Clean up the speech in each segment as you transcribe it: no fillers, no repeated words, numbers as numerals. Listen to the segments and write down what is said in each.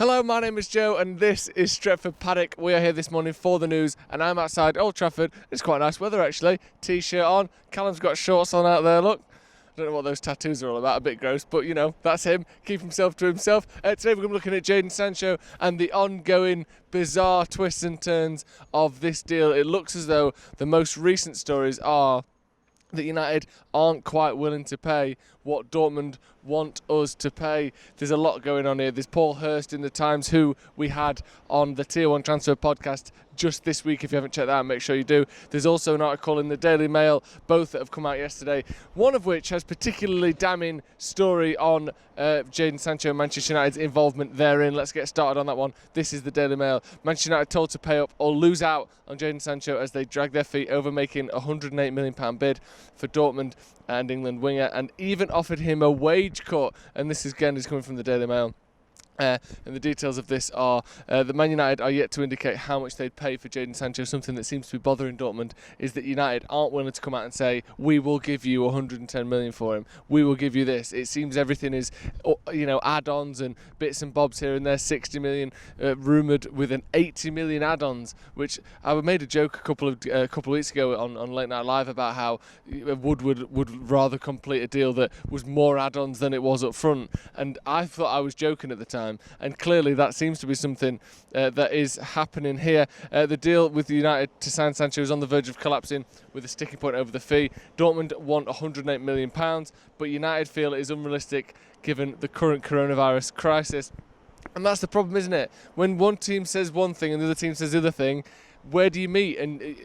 Hello, my name is Joe and this is Stretford Paddock. We are here this morning for the news and I'm outside Old Trafford. It's quite nice weather actually. T-shirt on, Callum's got shorts on out there, look. I don't know what those tattoos are all about, a bit gross, but you know, that's him. Keep himself to himself. Today we're going to be looking at Jadon Sancho and the ongoing bizarre twists and turns of this deal. It looks as though the most recent stories are that United aren't quite willing to pay what Dortmund want us to pay. There's a lot going on here. There's Paul Hurst in the Times, who we had on the Tier 1 Transfer podcast just this week. If you haven't checked that out, make sure you do. There's also an article in the Daily Mail, both that have come out yesterday, one of which has particularly damning story on Jadon Sancho and Manchester United's involvement therein. Let's get started on that one. This is the Daily Mail. Manchester United told to pay up or lose out on Jadon Sancho as they drag their feet over making a £108 million bid for Dortmund and England winger, and even offered him a wage cut. And this is coming from the Daily Mail. And the details of this are that Man United are yet to indicate how much they'd pay for Jadon Sancho. Something that seems to be bothering Dortmund is that United aren't willing to come out and say, we will give you 110 million for him, we will give you this. It seems everything is, add-ons and bits and bobs here and there. 60 million rumoured with an 80 million add-ons, which I made a joke a couple of weeks ago on Late Night Live about how Woodward would rather complete a deal that was more add-ons than it was up front, and I thought I was joking at the time. And clearly that seems to be something that is happening here. The deal with United to sign Sancho is on the verge of collapsing with a sticking point over the fee. Dortmund want £108 million, but United feel it is unrealistic given the current coronavirus crisis. And that's the problem, isn't it? When one team says one thing and the other team says the other thing, where do you meet? And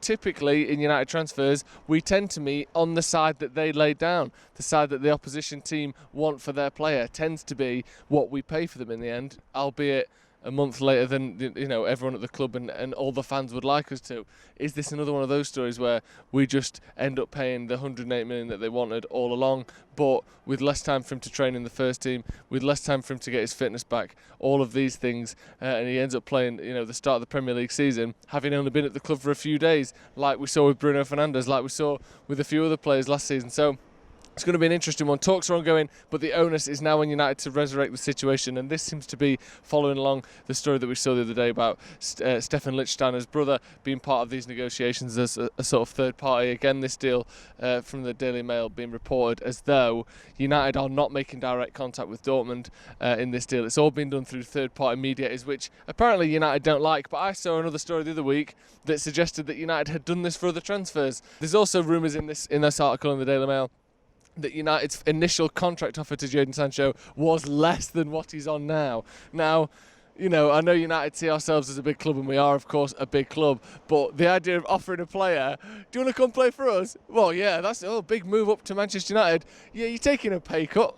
typically in United transfers, we tend to meet on the side that they laid down. The side that the opposition team want for their player tends to be what we pay for them in the end, albeit a month later than everyone at the club and all the fans would like us to. Is this another one of those stories where we just end up paying the 108 million that they wanted all along, but with less time for him to train in the first team, with less time for him to get his fitness back, all of these things, and he ends up playing the start of the Premier League season having only been at the club for a few days, like we saw with Bruno Fernandes, like we saw with a few other players last season. So it's going to be an interesting one. Talks are ongoing, but the onus is now on United to resurrect the situation, and this seems to be following along the story that we saw the other day about Stefan Lichtsteiner's brother being part of these negotiations as a sort of third party. Again, this deal from the Daily Mail being reported as though United are not making direct contact with Dortmund in this deal. It's all been done through third party mediators, which apparently United don't like, but I saw another story the other week that suggested that United had done this for other transfers. There's also rumours in this article in the Daily Mail that United's initial contract offer to Jadon Sancho was less than what he's on now. Now, I know United see ourselves as a big club, and we are, of course, a big club, but the idea of offering a player, do you want to come play for us? Well, yeah, that's a big move up to Manchester United. Yeah, you're taking a pay cut.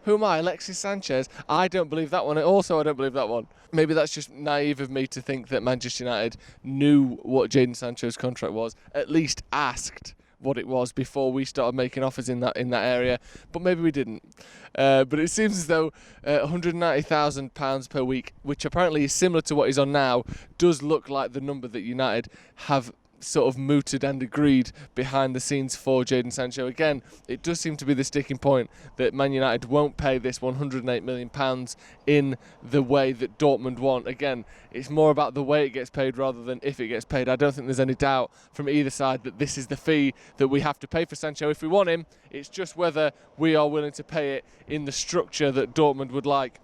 Who am I? Alexis Sanchez? I don't believe that one. Also, I don't believe that one. Maybe that's just naive of me to think that Manchester United knew what Jadon Sancho's contract was, at least asked what it was before we started making offers in that area, but maybe we didn't. But it seems as though £190,000 per week, which apparently is similar to what he's on now, does look like the number that United have sort of mooted and agreed behind the scenes for Jadon Sancho. Again, it does seem to be the sticking point that Man United won't pay this £108 million in the way that Dortmund want. Again, it's more about the way it gets paid rather than if it gets paid. I don't think there's any doubt from either side that this is the fee that we have to pay for Sancho if we want him. It's just whether we are willing to pay it in the structure that Dortmund would like.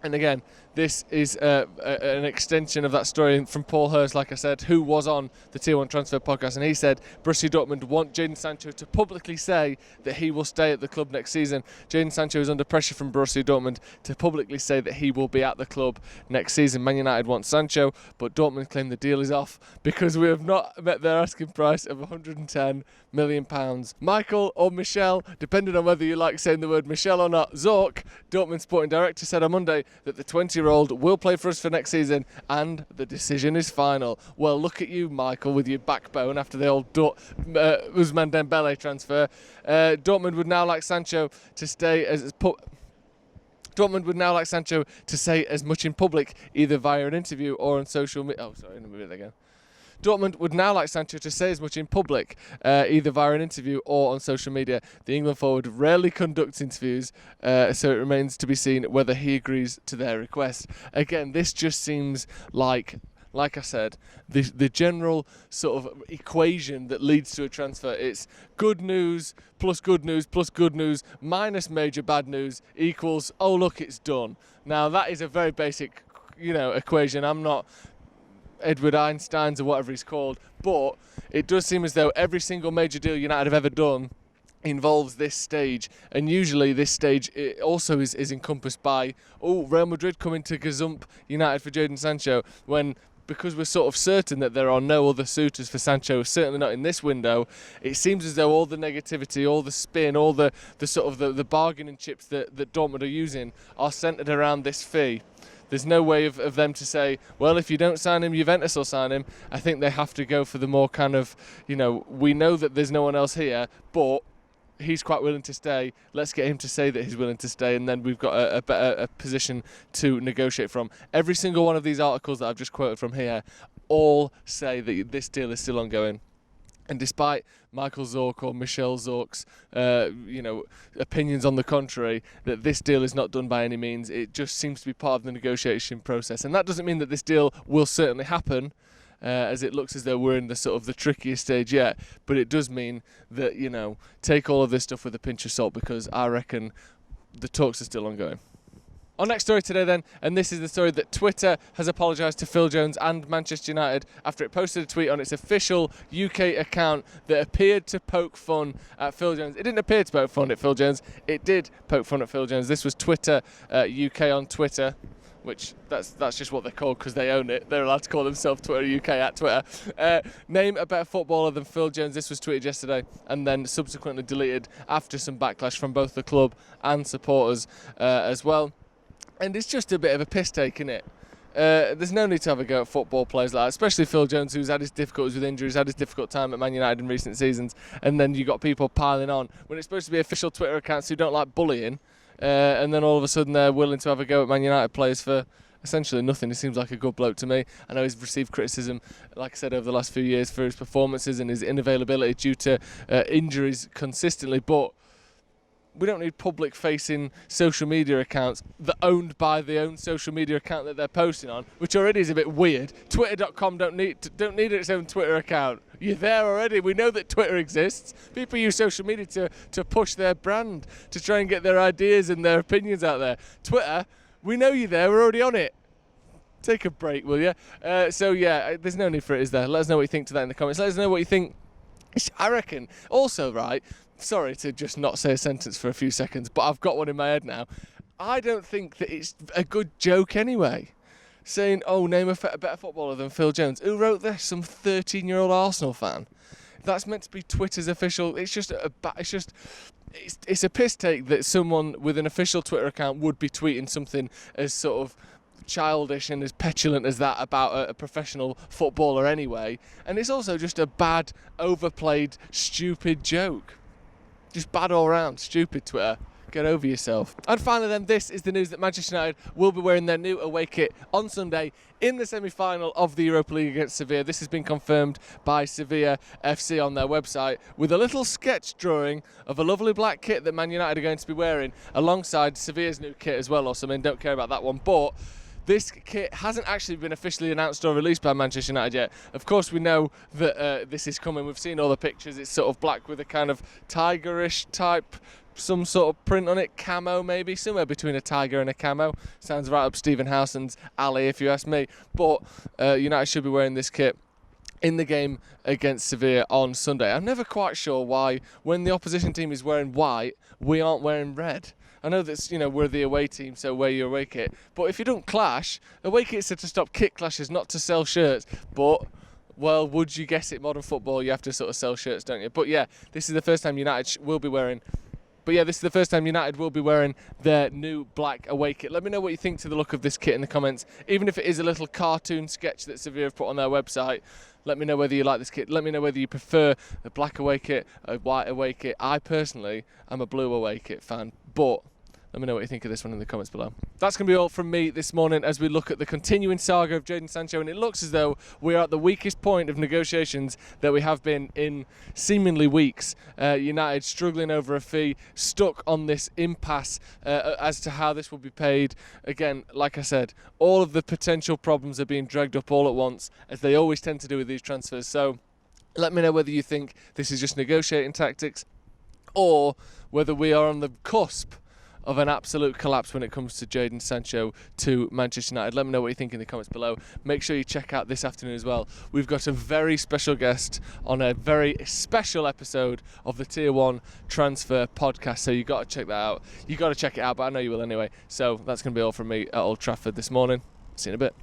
And again, this is an extension of that story from Paul Hurst, like I said, who was on the Tier 1 Transfer podcast, and he said Borussia Dortmund want Jadon Sancho to publicly say that he will stay at the club next season. Jadon Sancho is under pressure from Borussia Dortmund to publicly say that he will be at the club next season. Man United want Sancho, but Dortmund claim the deal is off because we have not met their asking price of £110 million. Michael or Michel, depending on whether you like saying the word Michel or not, Zorc, Dortmund sporting director, said on Monday that the 20-year-old will play for us for next season and the decision is final. Well, look at you, Michael, with your backbone after the old Ousmane Dembele transfer. Dortmund would now like Sancho to stay Dortmund would now like Sancho to say as much in public, either via an interview or on social media. Oh, sorry, let me read that again. Dortmund would now like Sancho to say as much in public, either via an interview or on social media. The England forward rarely conducts interviews, so it remains to be seen whether he agrees to their request. Again, this just seems like I said, the general sort of equation that leads to a transfer. It's good news plus good news plus good news minus major bad news equals, oh look, it's done. Now that is a very basic, equation. I'm not Edward Einstein's or whatever he's called, but it does seem as though every single major deal United have ever done involves this stage, and usually this stage it also is encompassed by Real Madrid coming to gazump United for Jadon Sancho, because we're sort of certain that there are no other suitors for Sancho, certainly not in this window. It seems as though all the negativity, all the spin, all the sort of the bargaining chips that Dortmund are using are centred around this fee. There's no way of them to say, well, if you don't sign him, Juventus will sign him. I think they have to go for the more kind of, we know that there's no one else here, but he's quite willing to stay. Let's get him to say that he's willing to stay, and then we've got a better position to negotiate from. Every single one of these articles that I've just quoted from here all say that this deal is still ongoing. And despite Michael Zorc or Michel Zorc's, opinions on the contrary, that this deal is not done by any means, it just seems to be part of the negotiation process. And that doesn't mean that this deal will certainly happen, as it looks as though we're in the sort of the trickiest stage yet, but it does mean that, take all of this stuff with a pinch of salt, because I reckon the talks are still ongoing. Our next story today then, and this is the story that Twitter has apologised to Phil Jones and Manchester United after it posted a tweet on its official UK account that appeared to poke fun at Phil Jones. It didn't appear to poke fun at Phil Jones, it did poke fun at Phil Jones. This was Twitter UK on Twitter, which that's just what they're called because they own it. They're allowed to call themselves Twitter UK at Twitter. Name a better footballer than Phil Jones. This was tweeted yesterday and then subsequently deleted after some backlash from both the club and supporters as well. And it's just a bit of a piss take, isn't it? There's no need to have a go at football players like that, especially Phil Jones, who's had his difficulties with injuries, had his difficult time at Man United in recent seasons, and then you got people piling on when it's supposed to be official Twitter accounts who don't like bullying, and then all of a sudden they're willing to have a go at Man United players for essentially nothing. He seems like a good bloke to me. I know he's received criticism, like I said, over the last few years for his performances and his unavailability due to injuries consistently, but we don't need public-facing social media accounts that are owned by the own social media account that they're posting on, which already is a bit weird. Twitter.com don't need its own Twitter account. You're there already. We know that Twitter exists. People use social media to push their brand, to try and get their ideas and their opinions out there. Twitter, we know you're there. We're already on it. Take a break, will you? There's no need for it, is there? Let us know what you think to that in the comments. Let us know what you think. I reckon. Also, right, sorry to just not say a sentence for a few seconds, but I've got one in my head now. I don't think that it's a good joke anyway. Saying, name a better footballer than Phil Jones. Who wrote this? Some 13-year-old Arsenal fan. That's meant to be Twitter's official. It's a piss take that someone with an official Twitter account would be tweeting something as sort of childish and as petulant as that about a professional footballer anyway. And it's also just a bad, overplayed, stupid joke. Just bad all round. Stupid, Twitter. Get over yourself. And finally then, this is the news that Manchester United will be wearing their new away kit on Sunday in the semi-final of the Europa League against Sevilla. This has been confirmed by Sevilla FC on their website with a little sketch drawing of a lovely black kit that Man United are going to be wearing alongside Sevilla's new kit as well. Also, I mean, don't care about that one, but this kit hasn't actually been officially announced or released by Manchester United yet. Of course, we know that this is coming. We've seen all the pictures. It's sort of black with a kind of tigerish type, some sort of print on it, camo maybe, somewhere between a tiger and a camo. Sounds right up Stephen Howson's alley if you ask me. But United should be wearing this kit in the game against Sevilla on Sunday. I'm never quite sure why, when the opposition team is wearing white, we aren't wearing red. I know that we're the away team, so wear your away kit. But if you don't clash, away kits are to stop kit clashes, not to sell shirts. But, well, would you guess it, modern football, you have to sort of sell shirts, don't you? But yeah, this is the first time United will be wearing their new black away kit. Let me know what you think to the look of this kit in the comments. Even if it is a little cartoon sketch that Sevilla have put on their website, let me know whether you like this kit. Let me know whether you prefer the black away kit, a white away kit. I personally am a blue away kit fan, but Let me know what you think of this one in the comments below. That's going to be all from me this morning as we look at the continuing saga of Jadon Sancho, and it looks as though we are at the weakest point of negotiations that we have been in seemingly weeks. United struggling over a fee, stuck on this impasse as to how this will be paid. Again, like I said, all of the potential problems are being dragged up all at once, as they always tend to do with these transfers. So let me know whether you think this is just negotiating tactics or whether we are on the cusp of an absolute collapse when it comes to Jadon Sancho to Manchester United. Let me know what you think in the comments below. Make sure you check out this afternoon as well. We've got a very special guest on a very special episode of the Tier 1 Transfer Podcast, so you got to check that out. You got to check it out, but I know you will anyway. So that's going to be all from me at Old Trafford this morning. See you in a bit.